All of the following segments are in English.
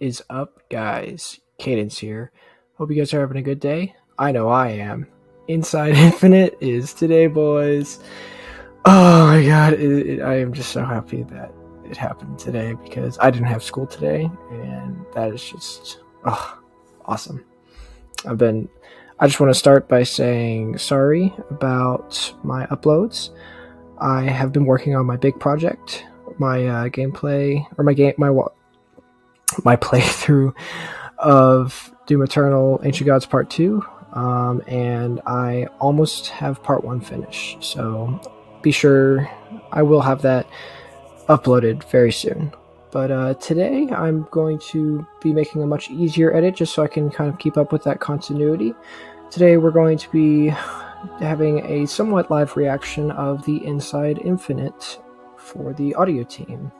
is up, guys? Cadence here. Hope you guys are having a good day. I know I am. Inside Infinite is today, boys. Oh my god, I am just so happy that it happened today because I didn't have school today, and that is just awesome. I just want to start by saying sorry about my uploads. I have been working on my big project, my gameplay, or my playthrough of Doom Eternal Ancient Gods Part 2, and I almost have Part 1 finished, so be sure I will have that uploaded very soon. But today I'm going to be making a much easier edit just so I can kind of keep up with that continuity. Today we're going to be having a somewhat live reaction of the Inside Infinite for the audio team.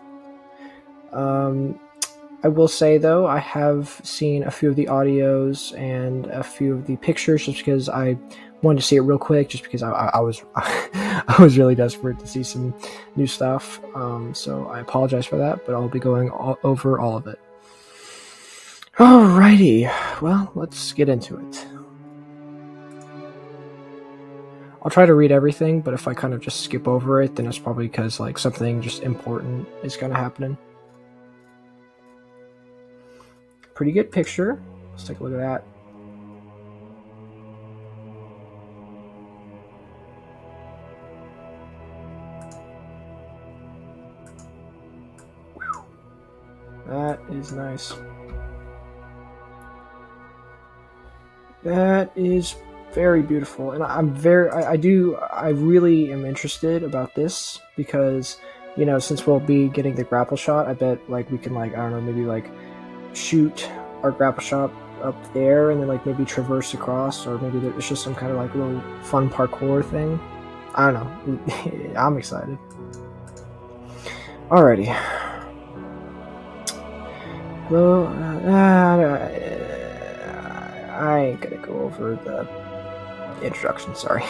I will say though, I have seen a few of the audios and a few of the pictures just because I wanted to see it real quick, just because I was I was really desperate to see some new stuff. So I apologize for that, but I'll be going over all of it. Alrighty, well, let's get into it. I'll try to read everything, but if I kind of just skip over it, then it's probably because like something just important is kind of happening. Pretty good picture. Let's take a look at that. Whew. That is nice. That is very beautiful, and I really am interested about this because, you know, since we'll be getting the grapple shot, I bet like we can, like, I don't know, maybe like shoot our grapple shot up there and then like maybe traverse across, or maybe it's just some kind of like little fun parkour thing. I don't know. I'm excited. Alrighty. Hello. I ain't gonna go over the introduction, sorry.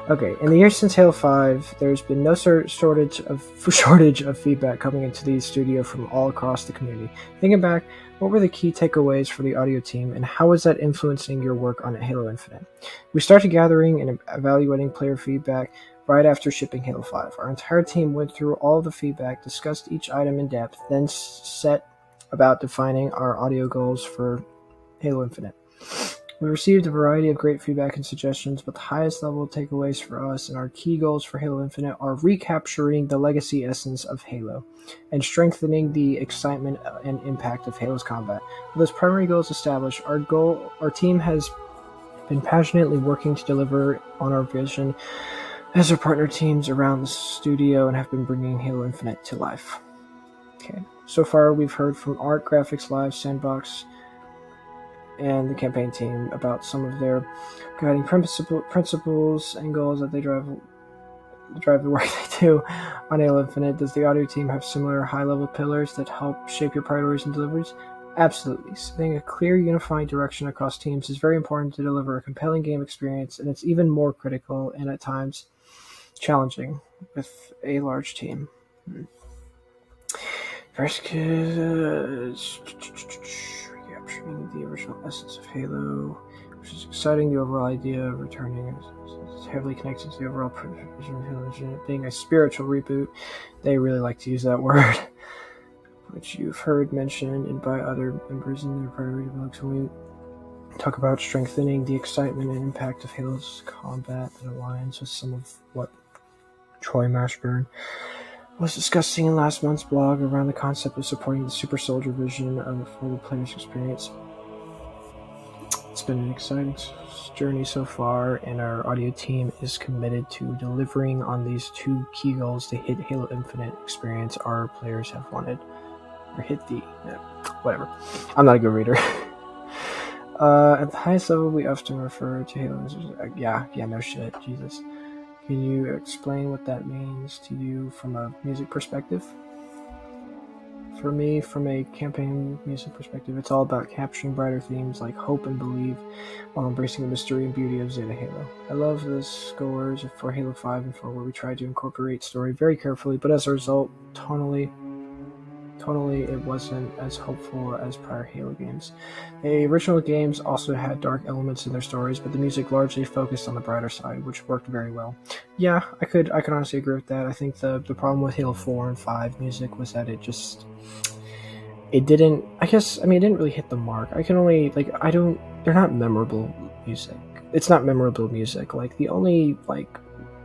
Okay, in the years since Halo 5, there's been no shortage of feedback coming into the studio from all across the community. Thinking back, what were the key takeaways for the audio team, and how is that influencing your work on Halo Infinite? We started gathering and evaluating player feedback right after shipping Halo 5. Our entire team went through all the feedback, discussed each item in depth, then set about defining our audio goals for Halo Infinite. We received a variety of great feedback and suggestions, but the highest level takeaways for us and our key goals for Halo Infinite are recapturing the legacy essence of Halo and strengthening the excitement and impact of Halo's combat. With those primary goals established, our team has been passionately working to deliver on our vision as our partner teams around the studio and have been bringing Halo Infinite to life. Okay, so far we've heard from Art, Graphics, Live, Sandbox, and the campaign team about some of their guiding principles and goals that they drive the work they do on Halo Infinite. Does the audio team have similar high-level pillars that help shape your priorities and deliveries? Absolutely. Setting a clear, unifying direction across teams is very important to deliver a compelling game experience, and it's even more critical and at times challenging with a large team. First, capturing the original essence of Halo, which is exciting. The overall idea of returning is heavily connected to the overall vision of Halo, being a spiritual reboot. They really like to use that word, which you've heard mentioned and by other members in their priority books. When we talk about strengthening the excitement and impact of Halo's combat, that aligns with some of what Troy Mashburn was discussing in last month's blog around the concept of supporting the super soldier vision for the player's experience. It's been an exciting journey so far, and our audio team is committed to delivering on these two key goals to hit Halo Infinite experience our players have wanted. Or whatever. I'm not a good reader. At the highest level, we often refer to Halo as yeah, no shit, Jesus. Can you explain what that means to you from a music perspective? For me, from a campaign music perspective, it's all about capturing brighter themes like hope and belief while embracing the mystery and beauty of Zeta Halo. I love the scores for Halo 5 and 4 where we tried to incorporate story very carefully, but as a result, tonally, Totally, it wasn't as hopeful as prior Halo games. The original games also had dark elements in their stories, but the music largely focused on the brighter side, which worked very well. Yeah, I could honestly agree with that. I think the problem with Halo 4 and 5 music was that it didn't, it didn't really hit the mark. I can only, they're not memorable music. It's not memorable music. Like, the only,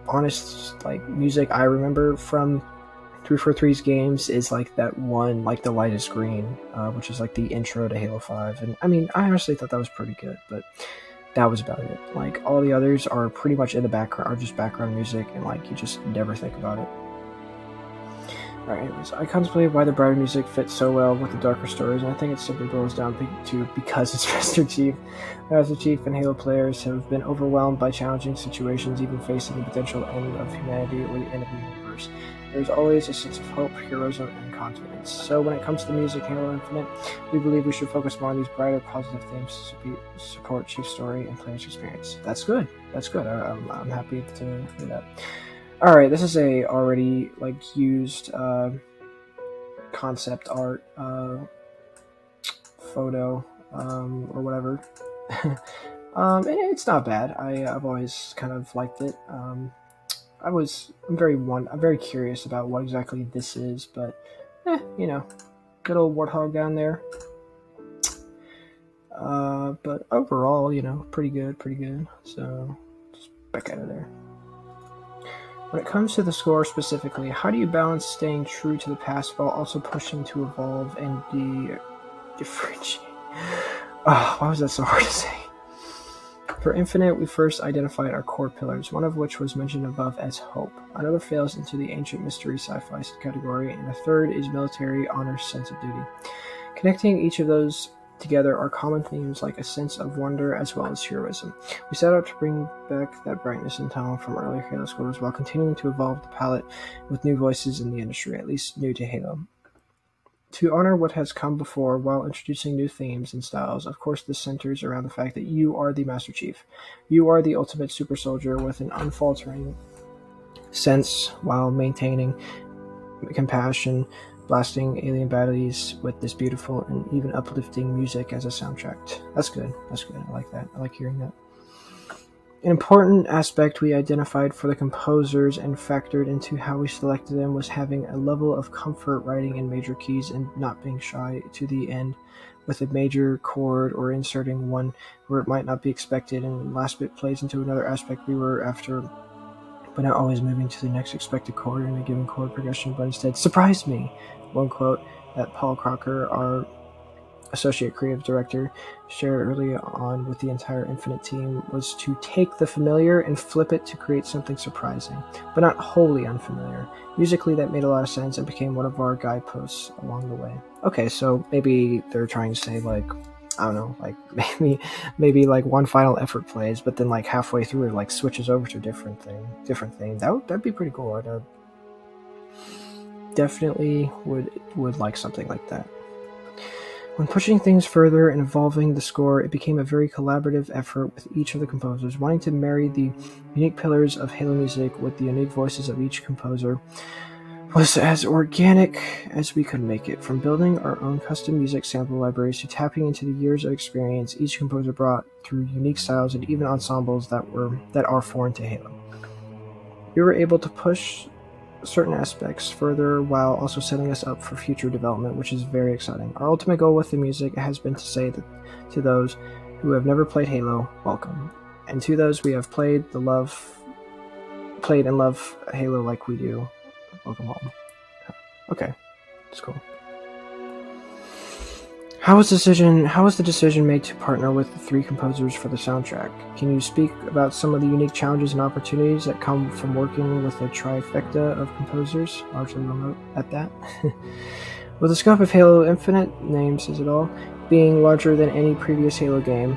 honest, music I remember from 343's games is like that one, like the lightest green, which is like the intro to Halo 5. And I honestly thought that was pretty good, but that was about it. Like, all the others are pretty much in the background, are just background music, and like you just never think about it. Alright, anyways, I contemplated why the brighter music fits so well with the darker stories, and I think it simply boils down to because it's Master Chief. Master Chief and Halo players have been overwhelmed by challenging situations, even facing the potential end of humanity or the end of the universe. There's always a sense of hope, heroism, and confidence. So when it comes to music, Halo Infinite, we believe we should focus more on these brighter, positive themes to support Chief's story and player's experience. That's good. That's good. I'm happy to hear that. Alright, this is a already used concept art photo or whatever. And it's not bad. I've always kind of liked it. I'm very curious about what exactly this is, but good old warthog down there. But overall, pretty good. So just back out of there. When it comes to the score specifically, how do you balance staying true to the past while also pushing to evolve and differentiate? Oh, why was that so hard to say? For Infinite, we first identified our core pillars, one of which was mentioned above as hope. Another falls into the ancient mystery sci-fi category, and a third is military honor, sense of duty. Connecting each of those together are common themes like a sense of wonder as well as heroism. We set out to bring back that brightness and tone from earlier Halo scores while continuing to evolve the palette with new voices in the industry, at least new to Halo. To honor what has come before while introducing new themes and styles, of course this centers around the fact that you are the Master Chief. You are the ultimate super soldier with an unfaltering sense while maintaining compassion, blasting alien baddies with this beautiful and even uplifting music as a soundtrack. That's good. I like that. I like hearing that. An important aspect we identified for the composers and factored into how we selected them was having a level of comfort writing in major keys and not being shy to the end with a major chord or inserting one where it might not be expected, and the last bit plays into another aspect we were after, but not always moving to the next expected chord in a given chord progression, but instead surprised me. One quote that Paul Crocker, our associate creative director, shared early on with the entire Infinite team was to take the familiar and flip it to create something surprising, but not wholly unfamiliar. Musically, that made a lot of sense and became one of our guideposts along the way. Okay, so maybe they're trying to say, I don't know, maybe one final effort plays, but then halfway through it switches over to a different thing. That'd be pretty cool. I'd definitely would like something like that. When pushing things further and evolving the score, it became a very collaborative effort with each of the composers, wanting to marry the unique pillars of Halo music with the unique voices of each composer was as organic as we could make it. From building our own custom music sample libraries to tapping into the years of experience each composer brought through unique styles and even ensembles that are foreign to Halo. We were able to push certain aspects further while also setting us up for future development, which is very exciting. Our ultimate goal with the music has been to say that to those who have never played Halo, welcome. And to those we have played and love Halo like we do, welcome home. Okay, that's cool. How was the decision made to partner with the three composers for the soundtrack? Can you speak about some of the unique challenges and opportunities that come from working with a trifecta of composers, largely remote at that? With the scope of Halo Infinite, name says it all, being larger than any previous Halo game,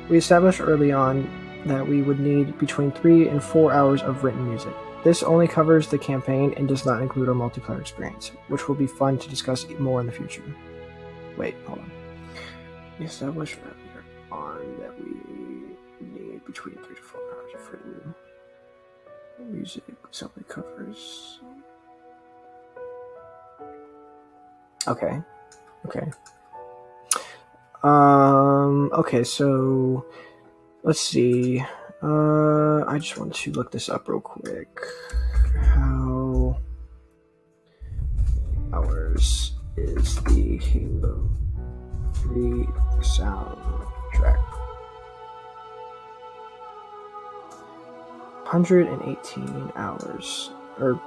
we established early on that we would need between 3 and 4 hours of written music. This only covers the campaign and does not include our multiplayer experience, which will be fun to discuss more in the future. Wait, hold on. We established earlier on that we need between 3 to 4 hours of written music. This only covers. Okay. Okay, so let's see. I just want to look this up real quick. How hours is the Halo 3 soundtrack? 118 hours. Or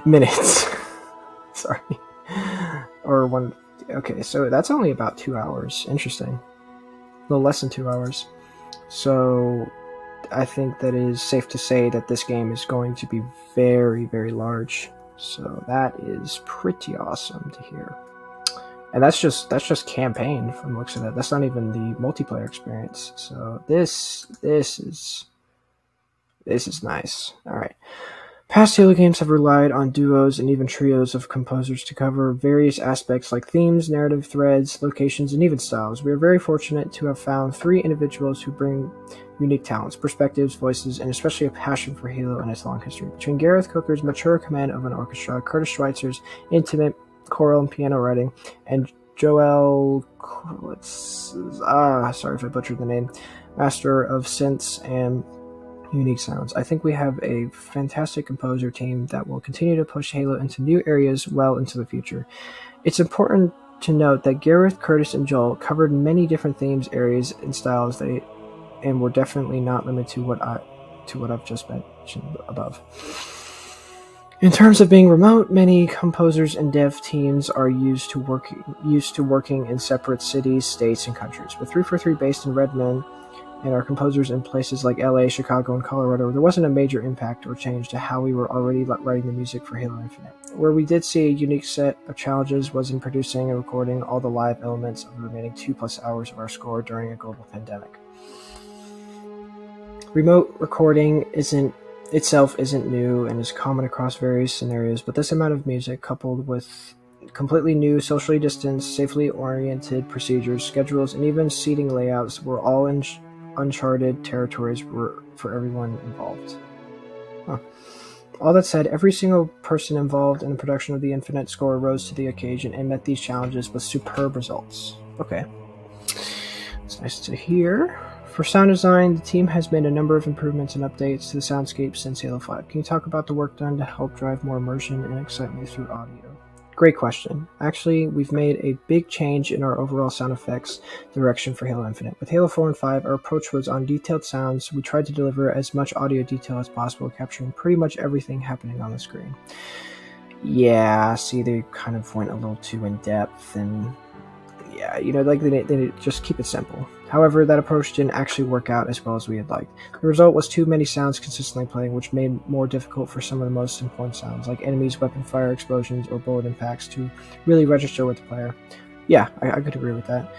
minutes. Sorry. Or one. Okay, so that's only about 2 hours. Interesting. A little less than 2 hours. So I think that it is safe to say that this game is going to be very, very large. So that is pretty awesome to hear. And that's just campaign from the looks of it. That's not even the multiplayer experience. So this is nice. All right. Past Halo games have relied on duos and even trios of composers to cover various aspects like themes, narrative threads, locations, and even styles. We are very fortunate to have found 3 individuals who bring unique talents, perspectives, voices, and especially a passion for Halo and its long history. Between Gareth Cooker's mature command of an orchestra, Curtis Schweitzer's intimate choral and piano writing, and Joel, sorry if I butchered the name, master of synths and unique sounds, I think we have a fantastic composer team that will continue to push Halo into new areas well into the future. It's important to note that Gareth, Curtis, and Joel covered many different themes, areas, and styles, and were definitely not limited to what I've just mentioned above. In terms of being remote, many composers and dev teams are used to working in separate cities, states, and countries. With 343 based in Redmond, and our composers in places like LA, Chicago, and Colorado, there wasn't a major impact or change to how we were already writing the music for Halo Infinite. Where we did see a unique set of challenges was in producing and recording all the live elements of the remaining 2+ hours of our score during a global pandemic. Remote recording isn't new and is common across various scenarios, but this amount of music, coupled with completely new, socially distanced, safely oriented procedures, schedules, and even seating layouts, were all uncharted territories for everyone involved. All that said, every single person involved in the production of the Infinite score rose to the occasion and met these challenges with superb results. Okay. It's nice to hear. For sound design, the team has made a number of improvements and updates to the soundscape since Halo 5. Can you talk about the work done to help drive more immersion and excitement through audio? Great question. Actually, we've made a big change in our overall sound effects direction for Halo Infinite. With Halo 4 and 5, our approach was on detailed sounds. We tried to deliver as much audio detail as possible, capturing pretty much everything happening on the screen. Yeah, see, they kind of went a little too in-depth, and yeah, they just keep it simple. However, that approach didn't actually work out as well as we had liked. The result was too many sounds consistently playing, which made it more difficult for some of the most important sounds, like enemies, weapon fire, explosions, or bullet impacts, to really register with the player. Yeah, I could agree with that.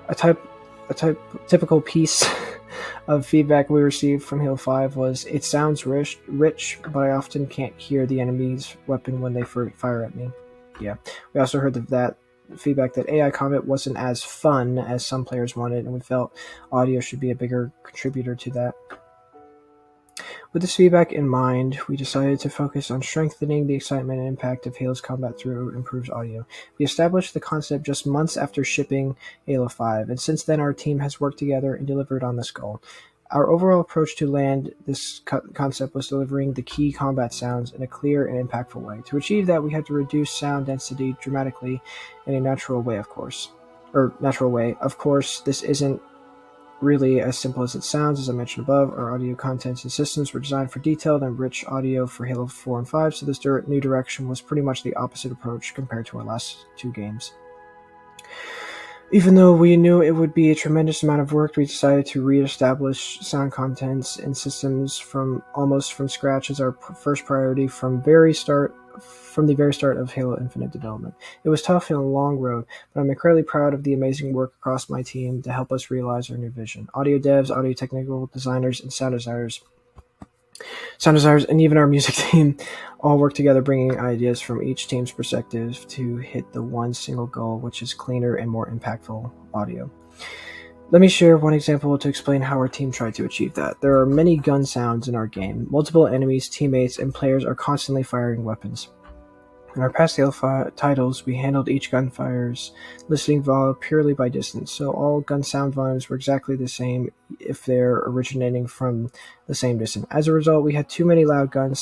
A typical piece of feedback we received from Halo 5 was, it sounds rich, but I often can't hear the enemy's weapon when they fire at me. Yeah, we also heard that feedback that AI combat wasn't as fun as some players wanted, and we felt audio should be a bigger contributor to that. With this feedback in mind, we decided to focus on strengthening the excitement and impact of Halo's combat through improved audio. We established the concept just months after shipping Halo 5, and since then our team has worked together and delivered on this goal. Our overall approach to land this concept was delivering the key combat sounds in a clear and impactful way. To achieve that, we had to reduce sound density dramatically in a natural way, of course. Of course, this isn't really as simple as it sounds. As I mentioned above, our audio contents and systems were designed for detailed and rich audio for Halo 4 and 5, so this new direction was pretty much the opposite approach compared to our last 2 games. Even though we knew it would be a tremendous amount of work, we decided to re-establish sound contents and systems from scratch as our first priority from the very start of Halo Infinite development. It was tough and a long road, but I'm incredibly proud of the amazing work across my team to help us realize our new vision. Audio devs, audio technical designers, and sound designers, and even our music team all work together, bringing ideas from each team's perspective to hit the one single goal, which is cleaner and more impactful audio. Let me share one example to explain how our team tried to achieve that. There are many gun sounds in our game. Multiple enemies, teammates, and players are constantly firing weapons. In our past Halo titles, we handled each gunfire's listening volume purely by distance, so all gun sound volumes were exactly the same if they're originating from the same distance. As a result, we had too many loud gun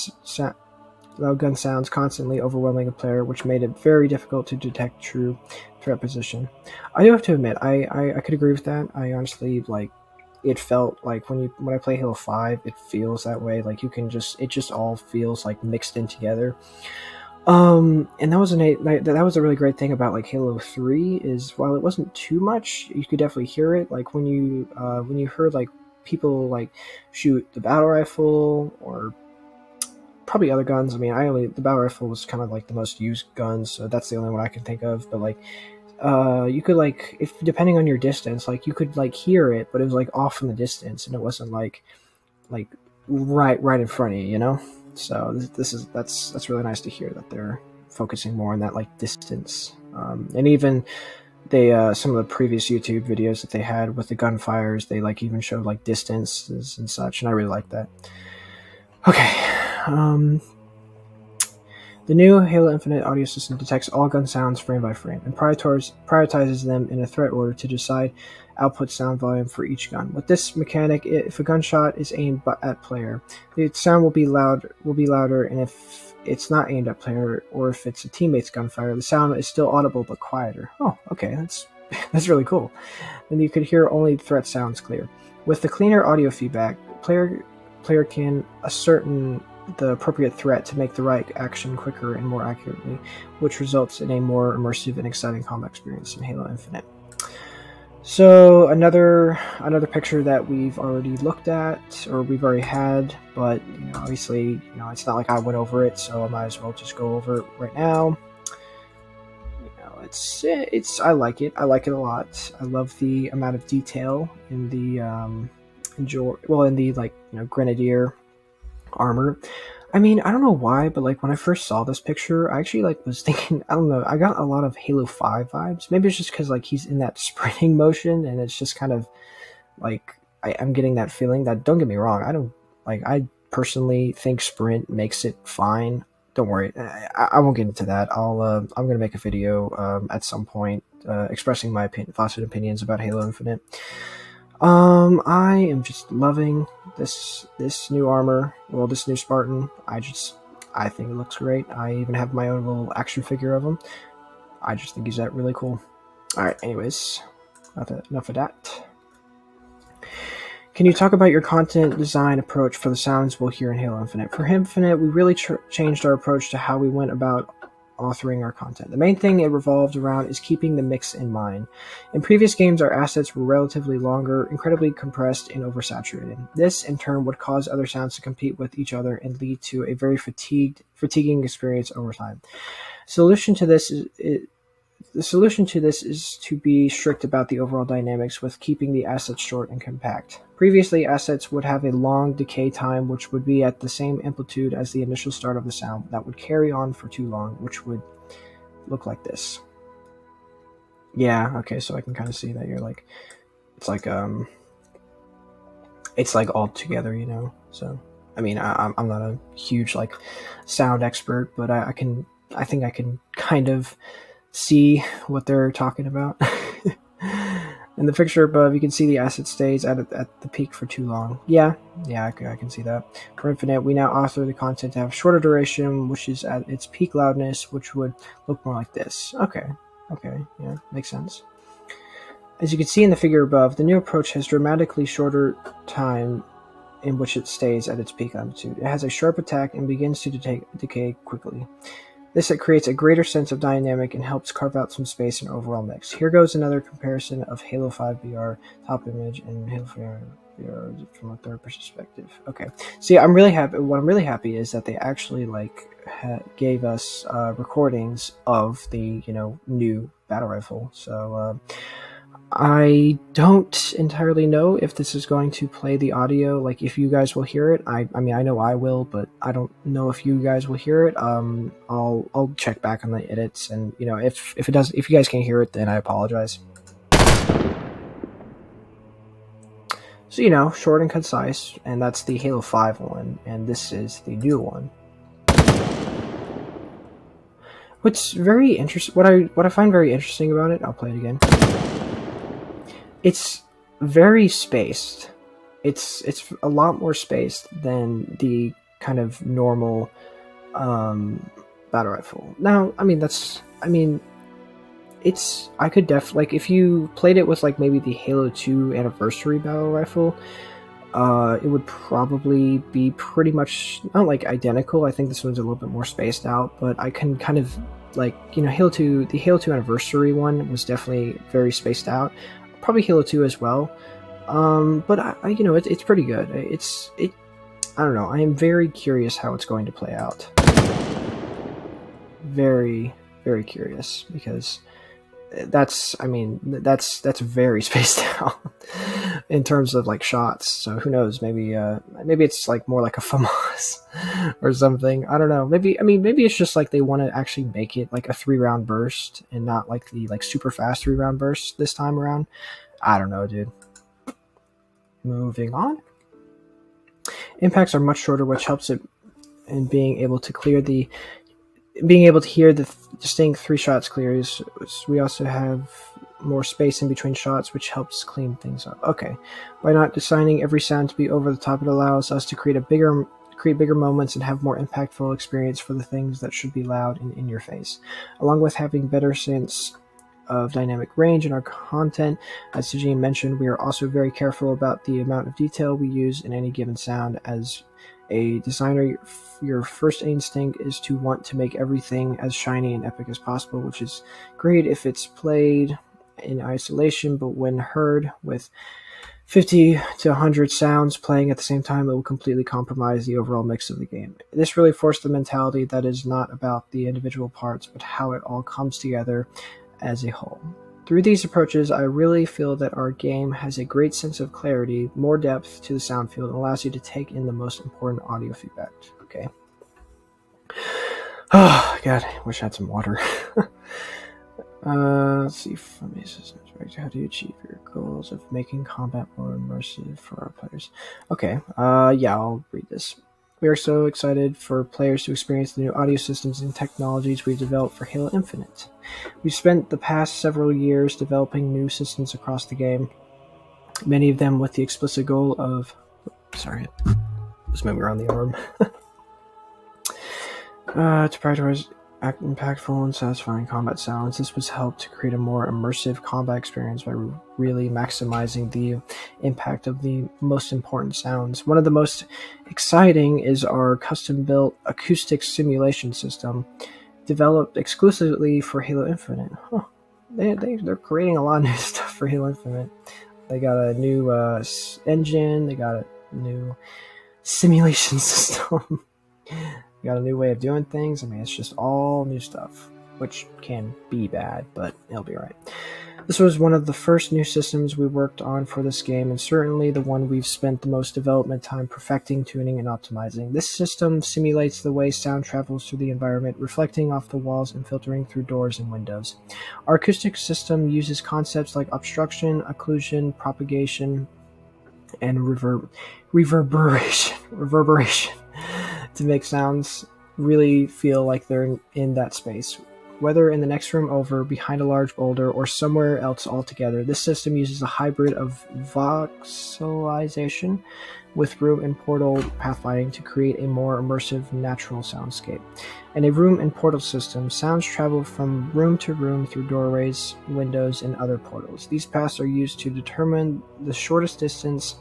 sounds constantly overwhelming a player, which made it very difficult to detect true threat position. I do have to admit, I could agree with that. I honestly, like, it felt like when I play Halo 5, it feels that way. Like, it just all feels like mixed in together. And that was a really great thing about like Halo 3 is while it wasn't too much, you could definitely hear it. Like when you heard like people like shoot the battle rifle or probably other guns. I mean, the battle rifle was kind of like the most used gun, so that's the only one I can think of. But like, you could like, if depending on your distance, like you could like hear it, but it was like off in the distance, and it wasn't like right in front of you, you know. So that's really nice to hear that they're focusing more on that like distance, and even they some of the previous YouTube videos that they had with the gunfires, they like even showed like distances and such, and I really like that. Okay, the new Halo Infinite audio system detects all gun sounds frame by frame and prioritizes them in a threat order to decide output sound volume for each gun. With this mechanic, if a gunshot is aimed at player, the sound will be louder, and if it's not aimed at player or if it's a teammate's gunfire, the sound is still audible but quieter. Oh, okay, that's really cool. Then you could hear only threat sounds clear. With the cleaner audio feedback, player can ascertain the appropriate threat to make the right action quicker and more accurately, which results in a more immersive and exciting combat experience in Halo Infinite. So another picture that we've already looked at, or we've already had, but obviously, it's not like I went over it, so I might as well just go over it right now. It's I like it. I like it a lot. I love the amount of detail in the Grenadier armor. I mean, I don't know why, but like when I first saw this picture, I actually like was thinking, I don't know, I got a lot of Halo 5 vibes. Maybe it's just because like he's in that sprinting motion, and it's just kind of like I'm getting that feeling. That, don't get me wrong, I personally think sprint makes it fine. Don't worry, I won't get into that. I'm gonna make a video at some point expressing my thoughts and opinions about Halo Infinite. I am just loving this new armor. Well, this new Spartan. I think it looks great. I even have my own little action figure of him. I just think he's really cool. Alright, anyways, enough of that. Can you talk about your content design approach for the sounds we'll hear in Halo Infinite? For Infinite, we really changed our approach to how we went about authoring our content. The main thing it revolved around is keeping the mix in mind. In previous games, our assets were relatively longer, incredibly compressed, and oversaturated. This, in turn, would cause other sounds to compete with each other and lead to a very fatiguing experience over time. The solution to this is to be strict about the overall dynamics with keeping the assets short and compact. Previously, assets would have a long decay time, which would be at the same amplitude as the initial start of the sound. That would carry on for too long, which would look like this. Yeah, okay, so I can kind of see that you're like, it's like all together, So, I mean, I'm not a huge like sound expert, but I think I can kind of see what they're talking about. In the picture above, you can see the asset stays at the peak for too long. Yeah, I can see that. For Infinite, we now author the content to have shorter duration, which is at its peak loudness, which would look more like this. Okay, yeah, makes sense. As you can see in the figure above, the new approach has dramatically shorter time in which it stays at its peak amplitude. It has a sharp attack and begins to decay quickly. This creates a greater sense of dynamic and helps carve out some space in overall mix. Here goes another comparison of Halo 5 BR top image and Halo 5 BR from a third perspective. Okay, see, I'm really happy. What I'm really happy is that they actually gave us recordings of the new battle rifle. So I don't entirely know if this is going to play the audio, like if you guys will hear it. I mean, I know I will, but I don't know if you guys will hear it. I'll check back on the edits, and if you guys can't hear it, then I apologize. So short and concise, and that's the Halo 5 one, and this is the new one. What's very interesting, what I find very interesting about it, I'll play it again. It's very spaced. It's a lot more spaced than the kind of normal battle rifle. Now, I could like if you played it with like maybe the Halo 2 Anniversary battle rifle, it would probably be pretty much not like identical. I think this one's a little bit more spaced out, but I can kind of like, you know, the Halo 2 Anniversary one was definitely very spaced out. Probably Halo 2 as well. But I you know, it's pretty good. I don't know. I am very curious how it's going to play out. Very, very curious, because that's very spaced out in terms of like shots. So who knows? Maybe it's like more like a FAMAS or something. I don't know. Maybe it's just like they want to actually make it like a 3-round burst and not like the like super fast 3-round burst this time around. I don't know, dude. Moving on. Impacts are much shorter, which helps it in being able to hear the distinct 3 shots clear. We also have more space in between shots, which helps clean things up. Okay, by not designing every sound to be over the top, it allows us to create bigger moments and have more impactful experience for the things that should be loud and in your face, along with having better sense of dynamic range in our content. As Tajin mentioned, we are also very careful about the amount of detail we use in any given sound. As a designer, your first instinct is to want to make everything as shiny and epic as possible, which is great if it's played in isolation, but when heard with 50 to 100 sounds playing at the same time, it will completely compromise the overall mix of the game. This really forced the mentality that is not about the individual parts, but how it all comes together as a whole. Through these approaches, I really feel that our game has a great sense of clarity, more depth to the sound field, and allows you to take in the most important audio feedback. Okay. Oh, God, I wish I had some water. Let's see. How do you achieve your goals of making combat more immersive for our players? Okay, yeah, I'll read this. We are so excited for players to experience the new audio systems and technologies we've developed for Halo Infinite. We've spent the past several years developing new systems across the game, many of them with the explicit goal of... Sorry, just moving around the arm. To prioritize impactful and satisfying combat sounds. This was helped to create a more immersive combat experience by really maximizing the impact of the most important sounds. One of the most exciting is our custom-built Acoustic Simulation system, developed exclusively for Halo Infinite. Huh. They're creating a lot of new stuff for Halo Infinite. They got a new engine, they got a new simulation system. Got a new way of doing things. I mean, it's just all new stuff, which can be bad, but it'll be right. This was one of the first new systems we worked on for this game, and certainly the one we've spent the most development time perfecting, tuning, and optimizing. This system simulates the way sound travels through the environment, reflecting off the walls and filtering through doors and windows. Our acoustic system uses concepts like obstruction, occlusion, propagation, and reverberation to make sounds really feel like they're in that space. Whether in the next room over, behind a large boulder, or somewhere else altogether, this system uses a hybrid of voxelization with room and portal pathfinding to create a more immersive, natural soundscape. In a room and portal system, sounds travel from room to room through doorways, windows, and other portals. These paths are used to determine the shortest distance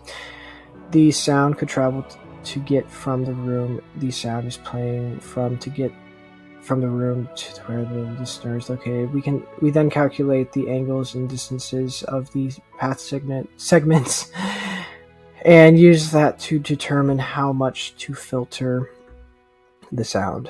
the sound could travel to get from the room the sound is playing from, to get from the room to where the listener is located. We then calculate the angles and distances of these path segments and use that to determine how much to filter the sound.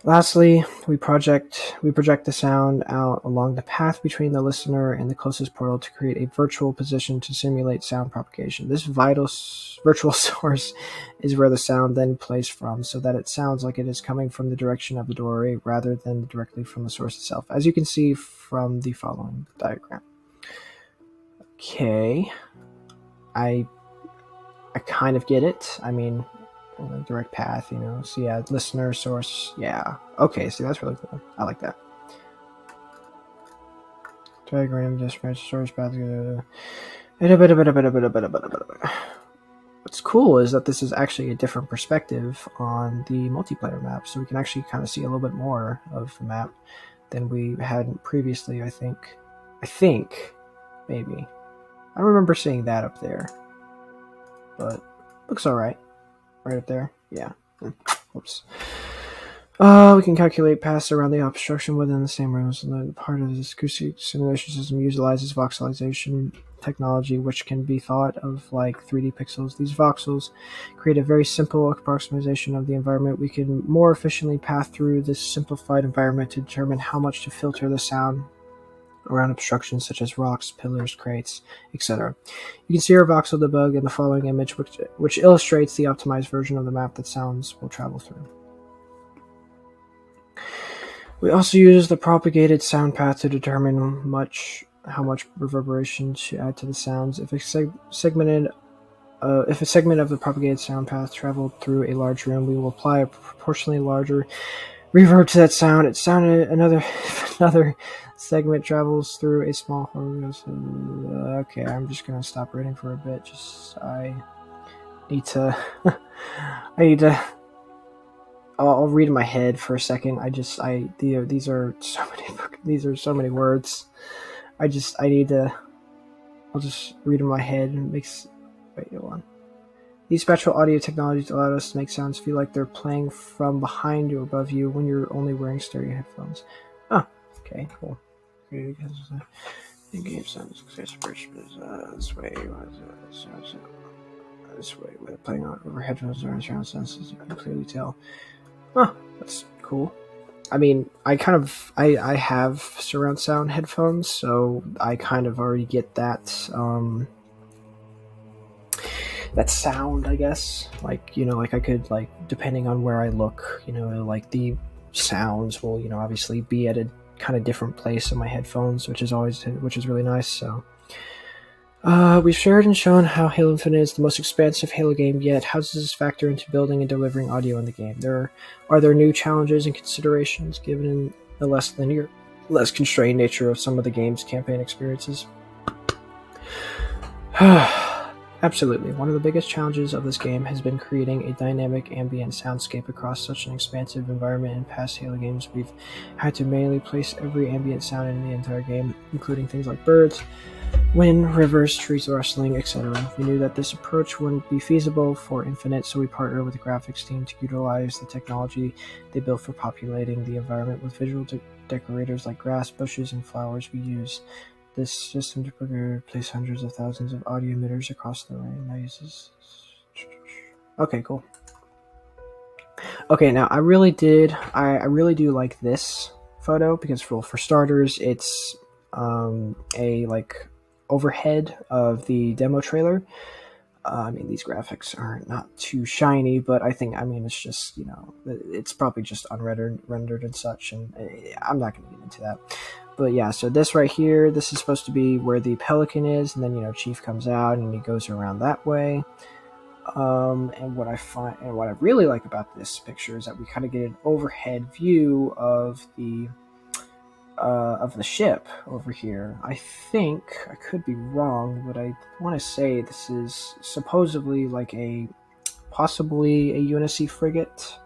Lastly, we project the sound out along the path between the listener and the closest portal to create a virtual position to simulate sound propagation. This virtual source is where the sound then plays from, so that it sounds like it is coming from the direction of the doorway rather than directly from the source itself, as you can see from the following diagram. Okay, I kind of get it. I mean, direct path, you know. So yeah, listener, source, yeah. Okay, see, that's really cool. I like that. Diagram, dispatch, source path. What's cool is that this is actually a different perspective on the multiplayer map, so we can actually kind of see a little bit more of the map than we had previously, I think. Maybe. I don't remember seeing that up there. But looks alright. Right up there. Yeah. Whoops. We can calculate paths around the obstruction within the same rooms, and then part of this acoustic simulation system utilizes voxelization technology, which can be thought of like 3D pixels. These voxels create a very simple approximation of the environment. We can more efficiently path through this simplified environment to determine how much to filter the sound around obstructions such as rocks, pillars, crates, etc. You can see our voxel debug in the following image, which illustrates the optimized version of the map that sounds will travel through. We also use the propagated sound path to determine how much reverberation to add to the sounds. If a segment of the propagated sound path traveled through a large room, we will apply a proportionally larger reverb to that sound. It sounded another segment travels through a small. Okay, I'm just gonna stop reading for a bit. I need to. I'll read in my head for a second. These are so many words. I'll just read in my head and wait, hold on. These spectral audio technologies allow us to make sounds feel like they're playing from behind or above you when you're only wearing stereo headphones. Oh, okay, cool. In game sounds this way, with playing over headphones or surround sounds, you can clearly tell. Huh, that's cool. I mean, I have surround sound headphones, so I kind of already get that that sound, I guess. Like, you know, like I could, like, depending on where I look, you know, like the sounds will, you know, obviously be at a kind of different place in my headphones, which is really nice. So we've shared and shown how Halo Infinite is the most expansive Halo game yet. How does this factor into building and delivering audio in the game? Are there new challenges and considerations given the less linear, less constrained nature of some of the game's campaign experiences? Absolutely. One of the biggest challenges of this game has been creating a dynamic ambient soundscape across such an expansive environment. In past Halo games, we've had to manually place every ambient sound in the entire game, including things like birds, wind, rivers, trees rustling, etc. We knew that this approach wouldn't be feasible for Infinite, so we partnered with the graphics team to utilize the technology they built for populating the environment with visual decorators like grass, bushes, and flowers. We use this system to place hundreds of thousands of audio emitters across the range. Okay, cool. Okay, now I really do like this photo because for starters, it's a like overhead of the demo trailer. I mean, these graphics are not too shiny, but I mean, it's just, you know, it's probably just rendered and such, and I'm not going to get into that. But yeah, so this right here, this is supposed to be where the Pelican is, and then, you know, Chief comes out and he goes around that way. And what I really like about this picture is that we kind of get an overhead view of the ship over here. I think, I could be wrong, but I want to say this is supposedly like possibly a UNSC frigate.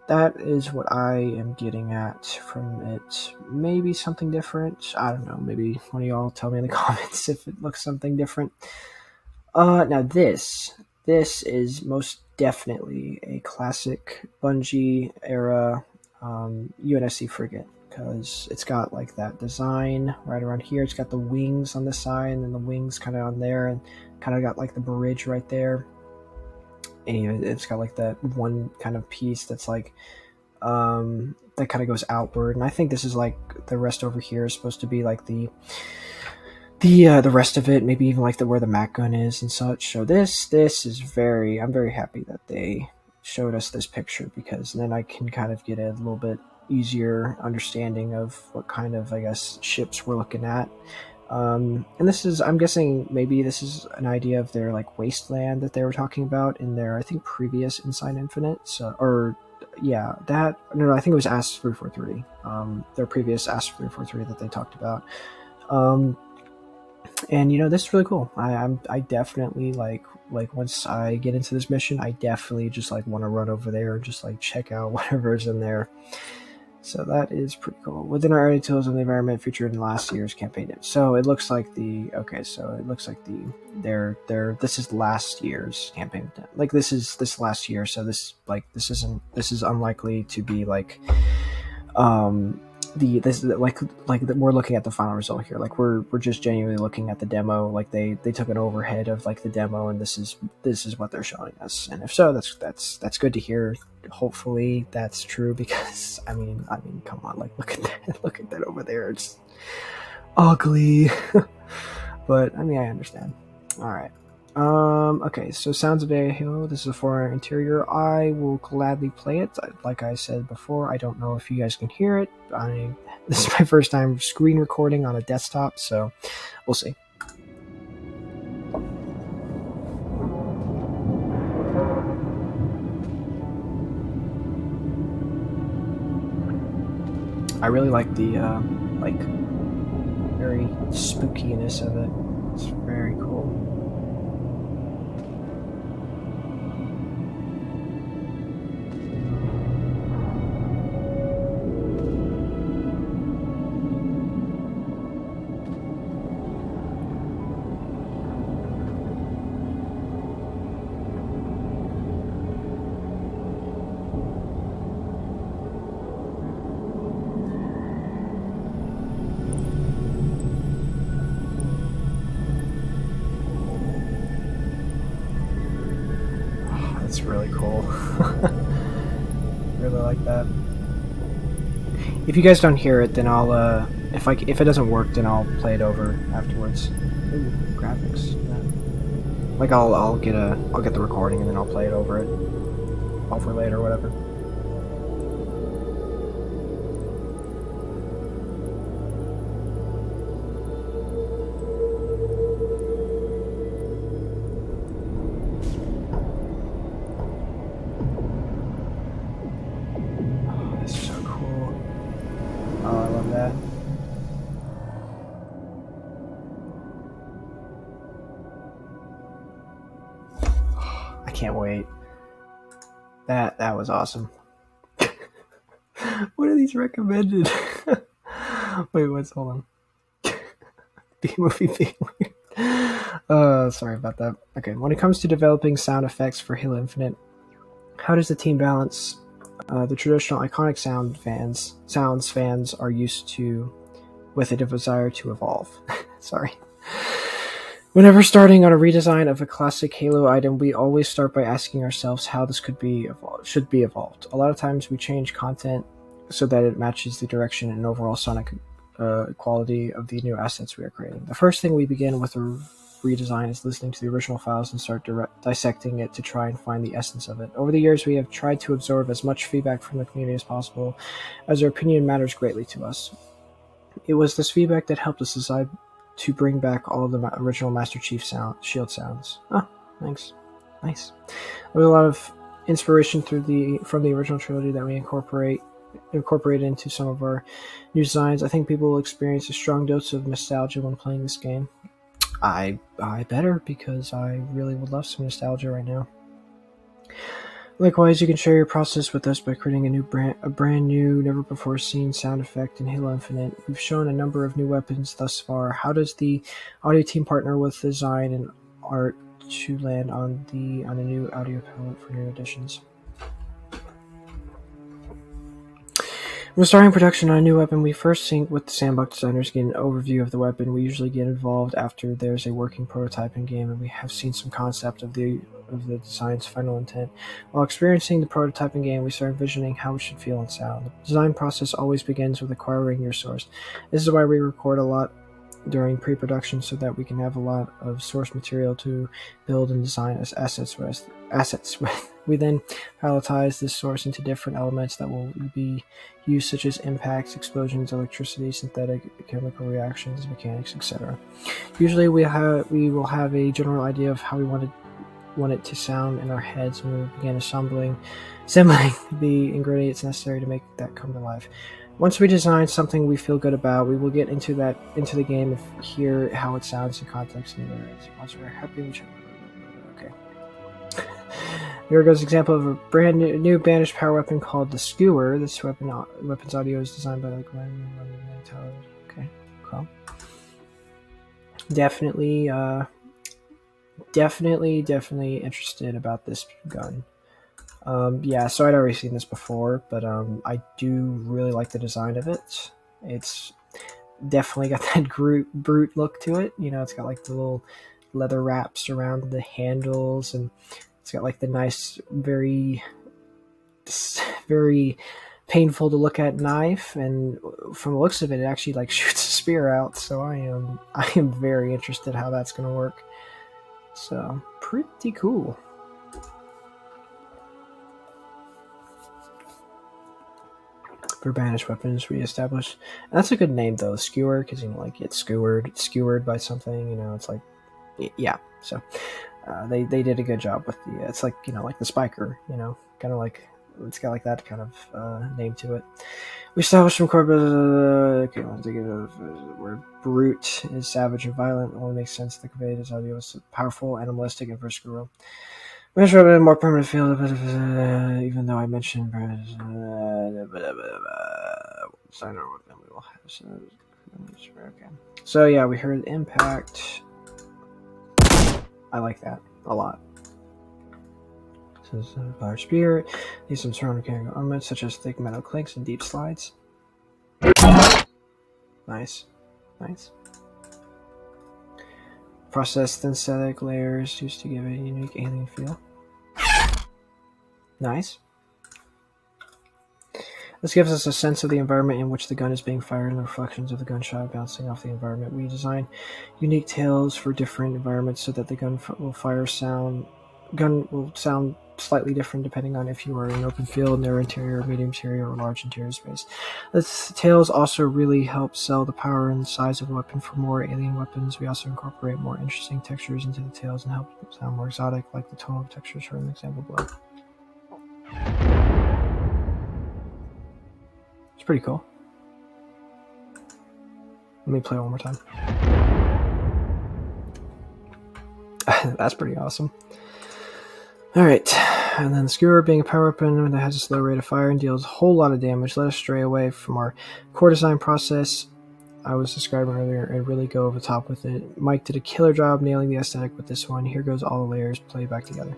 That is what I am getting at from it. Maybe something different. I don't know. Maybe one of y'all tell me in the comments if it looks something different. Now this is most definitely a classic Bungie era UNSC frigate, because it's got like that design right around here. It's got the wings on the side, and then the wings kind of on there, and kind of got like the bridge right there. And it's got like that one kind of piece that's like that kind of goes outward, and I think this is like the rest over here is supposed to be like the rest of it, maybe even like where the Mac gun is and such. So this is I'm very happy that they showed us this picture, because then I can kind of get a little bit easier understanding of what kind of, I guess, ships we're looking at. And this is, I'm guessing maybe this is an idea of their like wasteland that they were talking about in their, I think, previous Inside Infinite. So, or yeah, that, no, I think it was Ask 343. Their previous Ask 343 that they talked about. And you know, this is really cool. I definitely like once I get into this mission, I definitely just like want to run over there and just like check out whatever's in there. So that is pretty cool. Within our early tools on the environment featured in last year's campaign. So it looks like this is last year's campaign. Like this is last year, so this is unlikely to be like we're looking at the final result here. Like we're just genuinely looking at the demo. Like they took an overhead of like the demo, and this is what they're showing us. And if so, that's good to hear. Hopefully that's true, because I mean come on, like look at that over there. It's ugly. But I mean, I understand. All right. Okay, so Sounds of Halo. This is a 4-hour interior. I will gladly play it. Like I said before, I don't know if you guys can hear it. This is my first time screen recording on a desktop, so we'll see. I really like the very spookiness of it. It's very cool. That's really cool. Really like that. If you guys don't hear it, then I'll if it doesn't work, then I'll play it over afterwards. Ooh, graphics. Yeah. Like I'll get the recording and then I'll play it over later or whatever. Can't wait. That was awesome. What are these recommended? Wait, hold on. B-movie being weird. Sorry about that. Okay, when it comes to developing sound effects for Halo Infinite, how does the team balance the traditional iconic sounds fans are used to with a desire to evolve? Sorry. Whenever starting on a redesign of a classic Halo item, we always start by asking ourselves how this should be evolved. A lot of times we change content so that it matches the direction and overall sonic quality of the new assets we are creating. The first thing we begin with a redesign is listening to the original files and start dissecting it to try and find the essence of it. Over the years, we have tried to absorb as much feedback from the community as possible, as their opinion matters greatly to us. It was this feedback that helped us decide to bring back all the original Master Chief shield sounds. Oh, thanks. Nice. There was a lot of inspiration from the original trilogy that we incorporate into some of our new designs. I think people will experience a strong dose of nostalgia when playing this game. I better, because I really would love some nostalgia right now. Likewise, you can share your process with us by creating a brand new, never-before-seen sound effect in Halo Infinite. We've shown a number of new weapons thus far. How does the audio team partner with design and art to land on a new audio palette for new additions? When starting production on a new weapon, we first sync with the sandbox designers, get an overview of the weapon. We usually get involved after there's a working prototype in game and we have seen some concept of the design's final intent. While experiencing the prototype in game, we start envisioning how it should feel and sound. The design process always begins with acquiring your source. This is why we record a lot during pre-production, so that we can have a lot of source material to build and design as assets with. We then volatilize this source into different elements that will be used, such as impacts, explosions, electricity, synthetic chemical reactions, mechanics, etc. Usually we will have a general idea of how we want it to sound in our heads, and we will begin assembling the ingredients necessary to make that come to life. Once we design something we feel good about, we will get into the game and hear how it sounds in context. And once we're happy, okay. Here goes an example of a brand new banished power weapon called the Skewer. This weapon's audio is designed by the Okay, cool. Definitely interested about this gun. Yeah, so I'd already seen this before, but I do really like the design of it. It's definitely got that brute look to it. You know, it's got like the little leather wraps around the handles, and it's got like the nice, very painful to look at knife, and from the looks of it, it actually like shoots a spear out. So I am very interested how that's gonna work. So pretty cool. For banished weapons reestablished. And that's a good name though, Skewer, because you know, like it's skewered by something. You know, it's like, yeah. So they did a good job with the. It's like, you know, like the spiker. You know, kind of like it's got like that kind of name to it. We established from corporate. Okay, let's take it. Where brute is savage and violent. It only makes sense to convey his audio is powerful, animalistic, and versatile. Measure a more permanent field, even though I mentioned okay. So yeah, we heard impact. I like that a lot. This is fire spear. These some surrounding mechanical elements such as thick metal clinks and deep slides. Nice. Processed synthetic layers used to give it a unique alien feel. Nice. This gives us a sense of the environment in which the gun is being fired and the reflections of the gunshot bouncing off the environment. We design unique tails for different environments so that the gun will sound slightly different depending on if you are in an open field, narrow interior, medium interior, or large interior space. The tails also really help sell the power and size of a weapon for more alien weapons. We also incorporate more interesting textures into the tails and help them sound more exotic, like the tonal textures for an example below. It's pretty cool. Let me play it one more time. That's pretty awesome. Alright, and then Skewer being a power weapon that has a slow rate of fire and deals a whole lot of damage. Let us stray away from our core design process I was describing earlier and really go over the top with it. Mike did a killer job nailing the aesthetic with this one. Here goes all the layers played back together.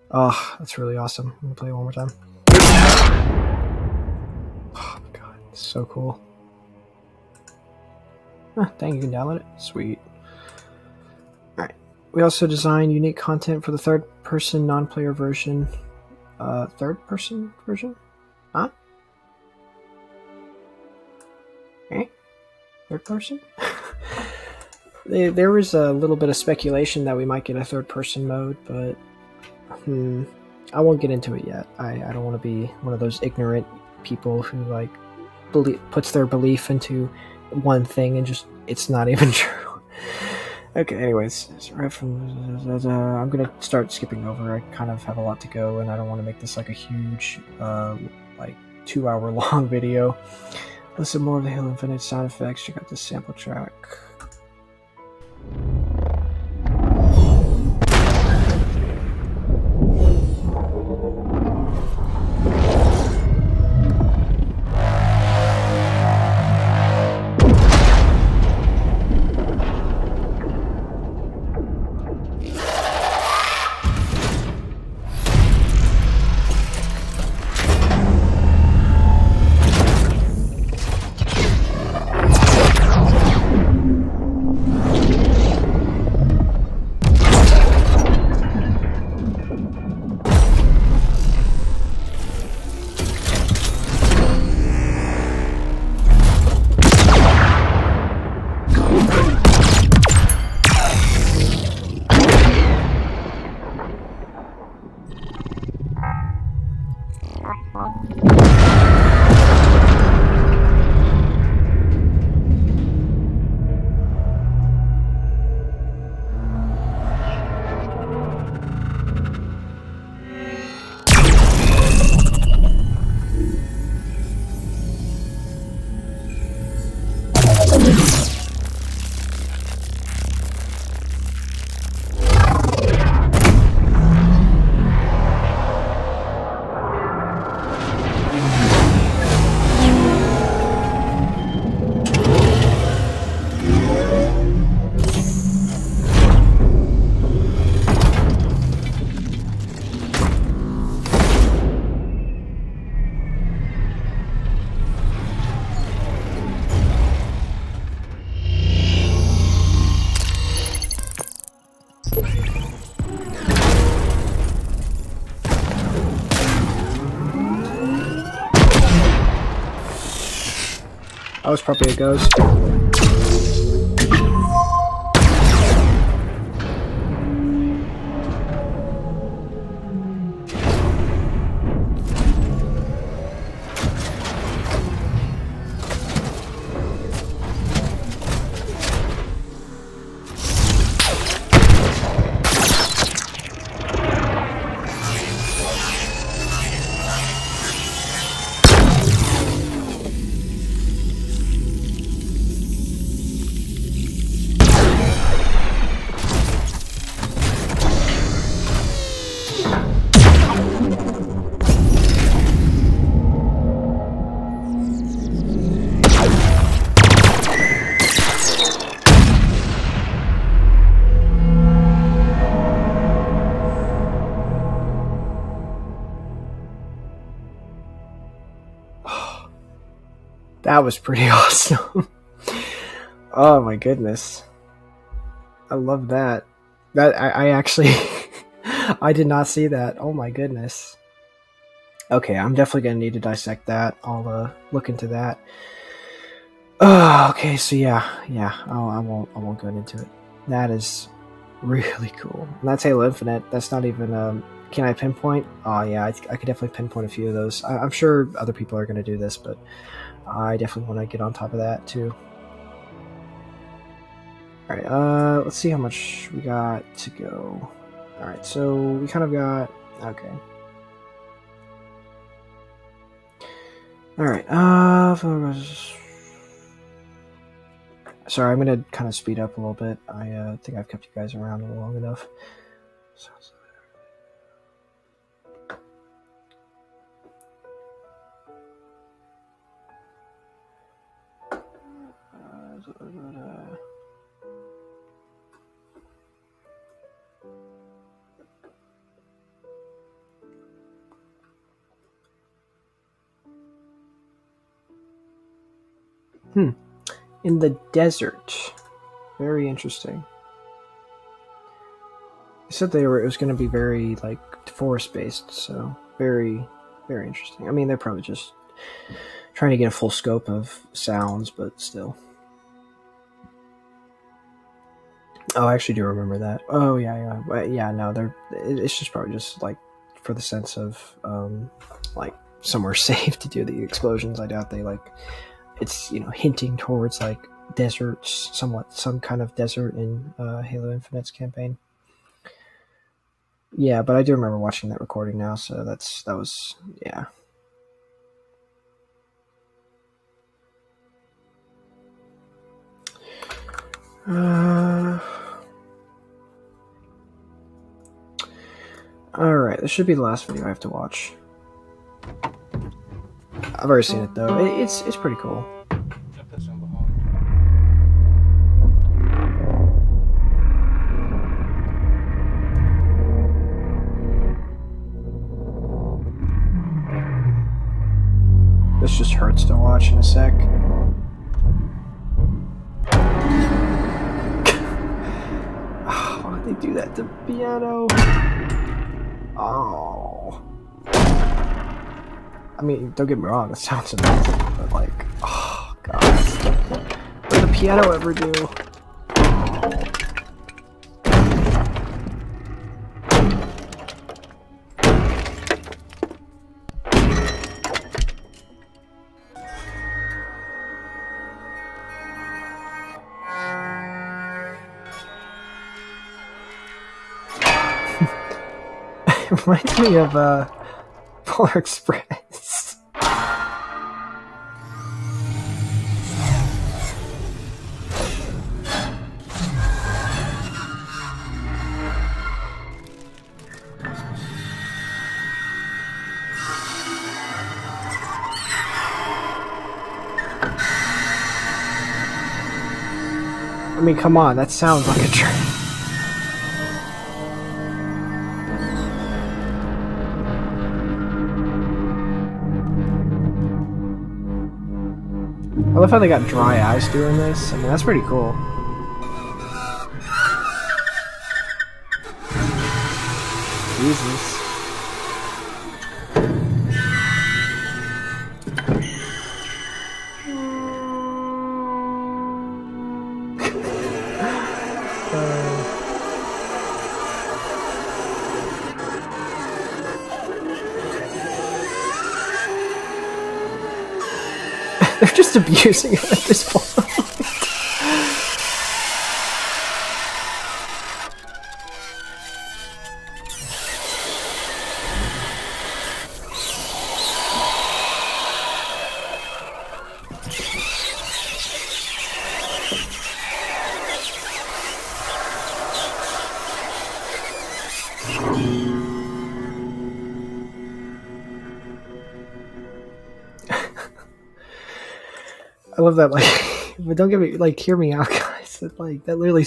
Oh, that's really awesome. I'm gonna play it one more time. Oh my god, it's so cool. Dang, you can download it? Sweet. Alright. We also designed unique content for the third-person non-player version. Third-person version? Huh? Eh? Third person? There was a little bit of speculation that we might get a third-person mode, but I won't get into it yet. I don't want to be one of those ignorant people who like puts their belief into one thing and just it's not even true. Okay, anyways, right from I'm gonna start skipping over. I kind of have a lot to go, and I don't want to make this like a huge, like 2-hour long video. Listen more of the Halo Infinite sound effects. Check out this sample track. was probably a ghost. That was pretty awesome. Oh my goodness. I love that. I actually I did not see that. Oh my goodness. Okay, I'm definitely gonna need to dissect that. I'll look into that. Okay, so yeah. I won't go into it. That is really cool. And that's Halo Infinite. That's not even can I pinpoint? Oh yeah, I could definitely pinpoint a few of those. I'm sure other people are gonna do this, but I definitely want to get on top of that too. Alright, let's see how much we got to go. Alright, so we kind of got... Okay. Alright, sorry, I'm gonna kind of speed up a little bit. I think I've kept you guys around long enough. In the desert. Very interesting. They said it was going to be very, like, forest-based, so very, very interesting. I mean, they're probably just trying to get a full scope of sounds, but still. Oh, I actually do remember that. Oh, yeah. But yeah, no, it's just probably just, like, for the sense of, like, somewhere safe to do the explosions. I doubt they, like... It's, you know, hinting towards, like, deserts, some kind of desert in Halo Infinite's campaign. Yeah, but I do remember watching that recording now, so that was, yeah. Alright, this should be the last video I have to watch. I've already seen it though. It's pretty cool. This just hurts to watch in a sec. Why did they do that to piano? Oh. I mean, don't get me wrong, it sounds amazing, but like, oh god. What did the piano ever do? It reminds me of Polar Express. I mean, come on, that sounds like a train. I love how they got dry eyes doing this. I mean, that's pretty cool. Jesus. just abusing it at this point. I love that, like, but don't get me, like, hear me out, guys. Like, that literally,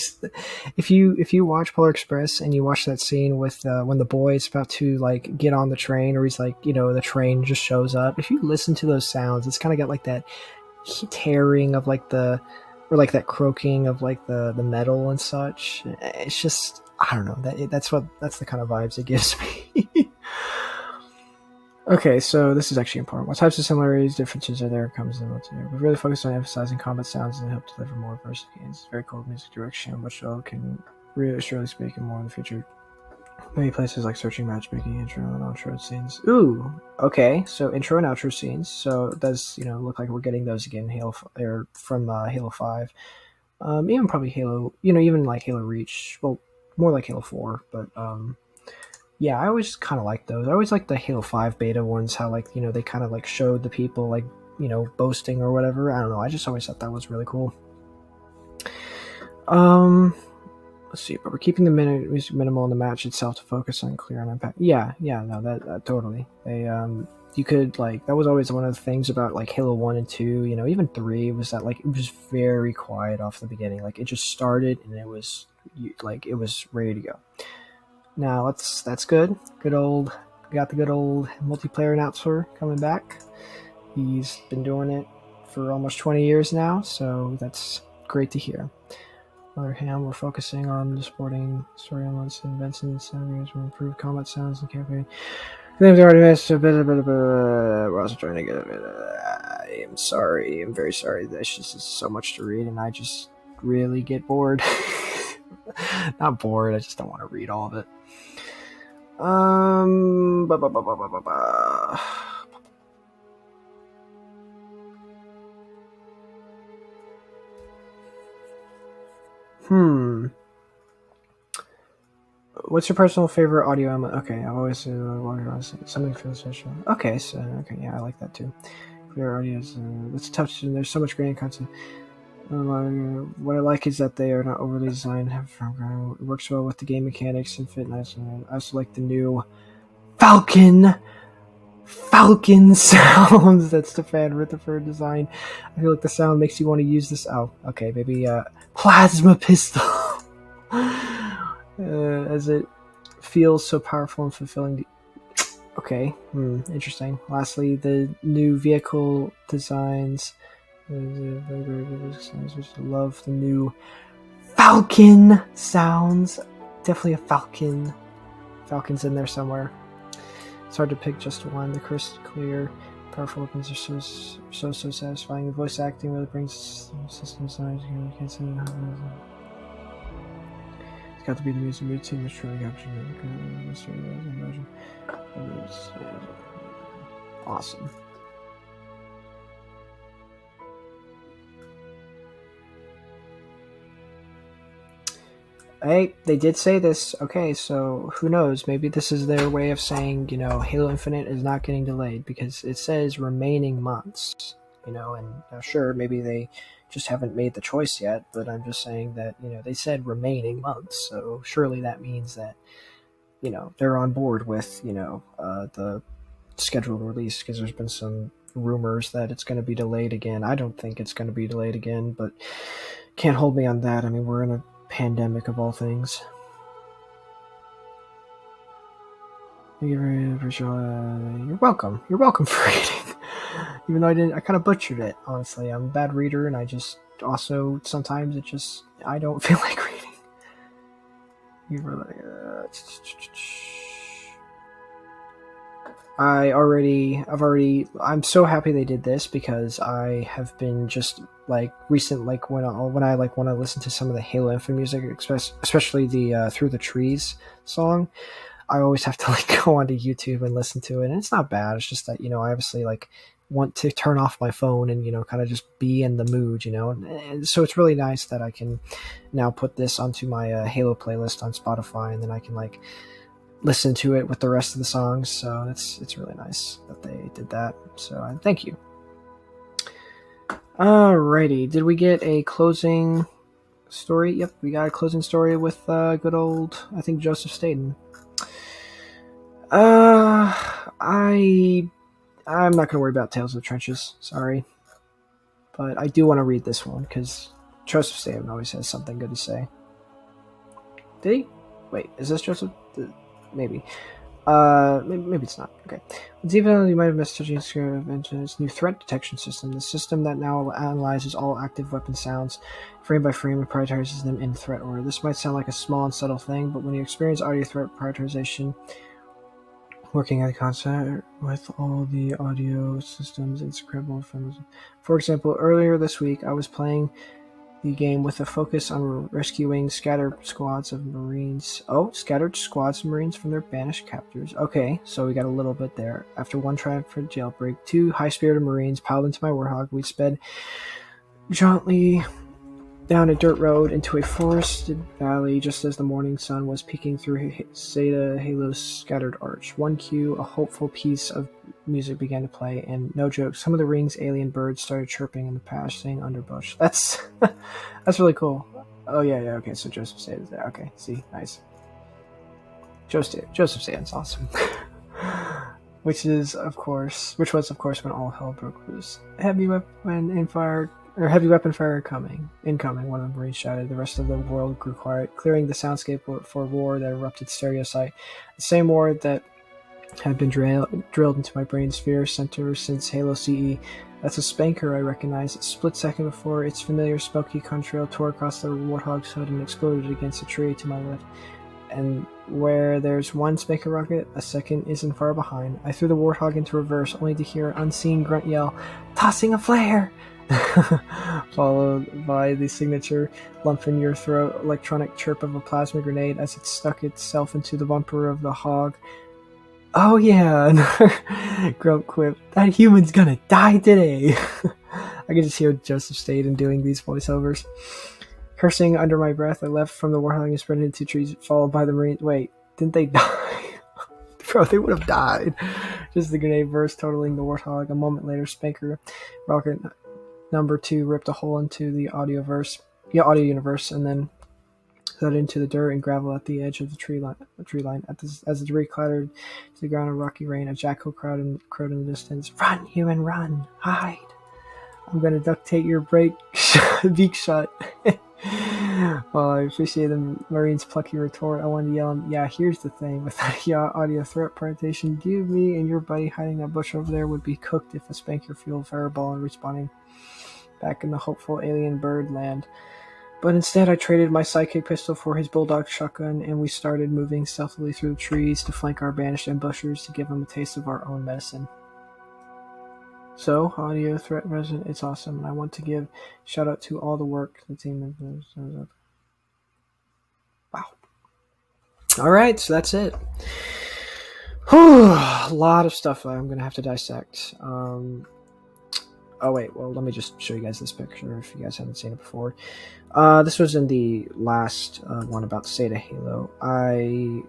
if you watch Polar Express and you watch that scene with when the boy is about to, like, get on the train, or he's like, you know, the train just shows up. If you listen to those sounds, it's kind of got like that tearing of like or like that croaking of like the metal and such. It's just, I don't know, that's the kind of vibes it gives me. Okay, so this is actually important. What types of similarities, differences are there comes in what's here. We really focus on emphasizing combat sounds and help deliver more verse gains. Very cool music direction, which can really surely speak in more in the future. Many places like searching, matchmaking, intro and outro scenes. Ooh, okay, so intro and outro scenes. So it does, you know, look like we're getting those again. From Halo 5, even probably Halo. You know, even like Halo Reach. Well, more like Halo 4, but yeah, I always kind of like those. I always like the Halo 5 beta ones, how, like, you know, they kind of, like, showed the people, like, you know, boasting or whatever. I don't know. I just always thought that was really cool. Let's see. But we're keeping the music minimal in the match itself to focus on clear and impact. Yeah, no, that totally. They, you could, like, that was always one of the things about, like, Halo 1 and 2, you know, even 3, was that, like, it was very quiet off the beginning. Like, it just started, and it was, like, it was ready to go. Now that's good. Got the good old multiplayer announcer coming back. He's been doing it for almost 20 years now, so that's great to hear. On the other hand, we're focusing on supporting story elements and events and scenarios to improve combat sounds and campaign. Names already missed a bit. We're also trying to get a bit. I am sorry. I'm very sorry. There's just so much to read, and I just really get bored. Not bored. I just don't want to read all of it. What's your personal favorite audio element? Okay, I've always something feels special. Okay, so yeah, I like that too. Clear audio is it's tough. There's so much great content. What I like is that they are not overly designed. It works well with the game mechanics and fit nice. I also like the new Falcon sounds that Stefan Rutherford designed. I feel like the sound makes you want to use this. Oh, okay, maybe plasma pistol, as it feels so powerful and fulfilling. Okay, interesting. Lastly, the new vehicle designs. I love the new Falcon sounds. Definitely a Falcon. Falcon's in there somewhere. It's hard to pick just one. The crisp, clear, powerful weapons are so satisfying. The voice acting really brings system sound. You can't say that. It's got to be the music routine that's truly captured. Awesome. Hey, they did say this. Okay, so who knows? Maybe this is their way of saying, you know, Halo Infinite is not getting delayed, because it says remaining months, you know, and sure, maybe they just haven't made the choice yet, but I'm just saying that, you know, they said remaining months, so surely that means that, you know, they're on board with, you know, the scheduled release, because there's been some rumors that it's going to be delayed again. I don't think it's going to be delayed again, but can't hold me on that. I mean, we're in a pandemic of all things. You're welcome. You're welcome for reading. Even though I kind of butchered it, honestly. I'm a bad reader, and I just also sometimes I don't feel like reading. You were like, I'm so happy they did this, because I have been just like recent, like when I like want to listen to some of the Halo Infinite music, especially the Through the Trees song, I always have to like go onto YouTube and listen to it, and it's not bad. It's just that, you know, I obviously like want to turn off my phone and, you know, kind of just be in the mood, you know. And so it's really nice that I can now put this onto my Halo playlist on Spotify, and then I can like listen to it with the rest of the songs. So it's really nice that they did that. So thank you. Alrighty, did we get a closing story? Yep, we got a closing story with good old, I think, Joseph Staten. I'm not gonna worry about Tales of the Trenches, sorry. But I do want to read this one, because Joseph Staten always has something good to say. Did he? Wait, is this Joseph? Maybe. Maybe it's not. Okay. Even though you might have missed touching Skewer's new threat detection system, the system that now analyzes all active weapon sounds frame by frame and prioritizes them in threat order. This might sound like a small and subtle thing, but when you experience audio threat prioritization, working at a concert with all the audio systems, it's incredible. For example, earlier this week, I was playing the game with a focus on rescuing scattered squads of Marines. Oh, scattered squads of Marines from their banished captors. Okay, so we got a little bit there. After one triumphant jailbreak, 2 high-spirited Marines piled into my Warthog. We sped jauntily down a dirt road into a forested valley just as the morning sun was peeking through Zeta Halo's scattered arch. One cue, a hopeful piece of music began to play, and no joke, some of the ring's alien birds started chirping in the passing underbrush. That's that's really cool. Oh yeah, okay, so Joseph Staten's there. Okay, see, nice. Joseph Staten's awesome. which was of course when all hell broke loose. Heavy weapon fire incoming, one of the Marines shouted. The rest of the world grew quiet, clearing the soundscape for a war that erupted stereo sight. The same war that had been drilled into my brain's fear center since Halo CE. That's a spanker I recognized. A split second before, its familiar smoky contrail tore across the Warthog's hood and exploded against a tree to my left. And where there's one spanker rocket, a second isn't far behind. I threw the Warthog into reverse, only to hear an unseen grunt yell, "Tossing a flare!" followed by the signature lump-in-your-throat electronic chirp of a plasma grenade as it stuck itself into the bumper of the hog. Oh yeah, Grump quip, that human's gonna die today. I can just hear Joseph Staten doing these voiceovers. Cursing under my breath, I left from the Warthog and sprinted into trees, followed by the Marines. Wait, didn't they die? Bro, they would have died. Just the grenade burst, totaling the Warthog. A moment later, Spanker rocket number 2 ripped a hole into the audio universe, and then fled into the dirt and gravel at the edge of the tree line. As the debris clattered to the ground in rocky rain, a jackal crowed in the distance. "Run, human, run! Hide! I'm gonna duct tape your beak shut." While I appreciate the Marine's plucky retort, I wanted to yell, "Yeah, here's the thing. With that audio threat prioritization, you, me, and your buddy hiding that bush over there would be cooked if a spanker fueled fireball and respawning back in the hopeful alien bird land. But instead, I traded my sidekick pistol for his bulldog shotgun, and we started moving stealthily through the trees to flank our banished ambushers to give them a taste of our own medicine." So, audio threat resident, it's awesome, and I want to give shout out to all the work the team members. Wow. Alright, so that's it. Whew, a lot of stuff I'm going to have to dissect. Oh wait, well let me just show you guys this picture if you guys haven't seen it before. This was in the last one about the state of Halo. I'll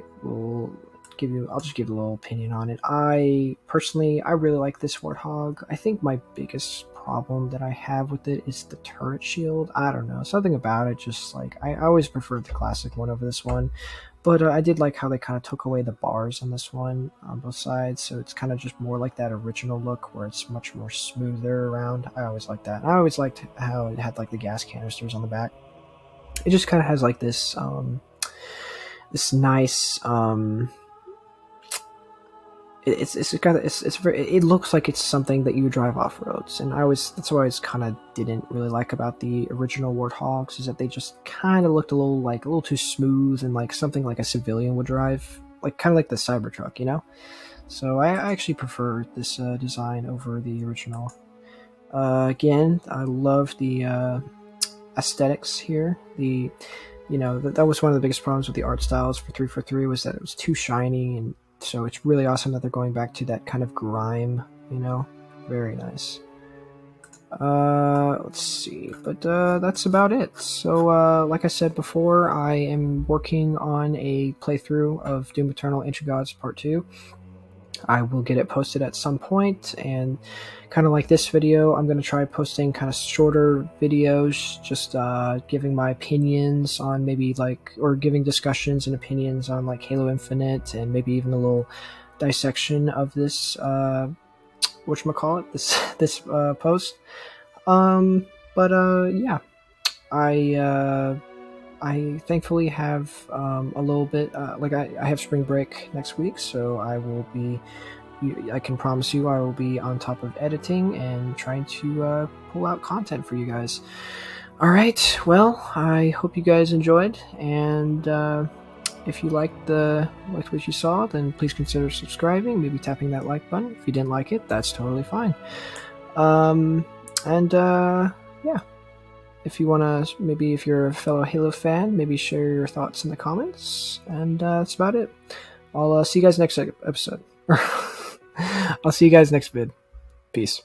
just give a little opinion on it. I really like this Warthog. I think my biggest problem that I have with it is the turret shield. I don't know, something about it, just like, I always preferred the classic one over this one. But I did like how they kind of took away the bars on this one on both sides, so it's kind of just more like that original look where it's much more smoother around. I always liked that. And I always liked how it had like the gas canisters on the back. It just kind of has like this this nice it looks like it's something that you drive off roads, and that's what I kind of didn't really like about the original Warthogs, is that they just kind of looked a little too smooth and like something like a civilian would drive, like kind of like the Cybertruck, you know. So I actually prefer this design over the original. Again, I love the aesthetics here. That was one of the biggest problems with the art styles for 343, was that it was too shiny, and so it's really awesome that they're going back to that kind of grime, Very nice. Let's see, but that's about it. So like I said before, I am working on a playthrough of Doom Eternal: Ancient Gods Part 2. I will get it posted at some point, and kind of like this video, I'm going to try posting kind of shorter videos, just giving my opinions on maybe like, or giving discussions and opinions on like Halo Infinite, and maybe even a little dissection of this whatchamacallit, this post. Yeah, I thankfully have a little bit, like I have spring break next week, so I can promise you I will be on top of editing and trying to pull out content for you guys. Alright, well, I hope you guys enjoyed, and if you liked what you saw, then please consider subscribing, maybe tapping that like button. If you didn't like it, that's totally fine. Yeah. If you want to, maybe if you're a fellow Halo fan, maybe share your thoughts in the comments. And that's about it. I'll see you guys next episode. I'll see you guys next vid. Peace.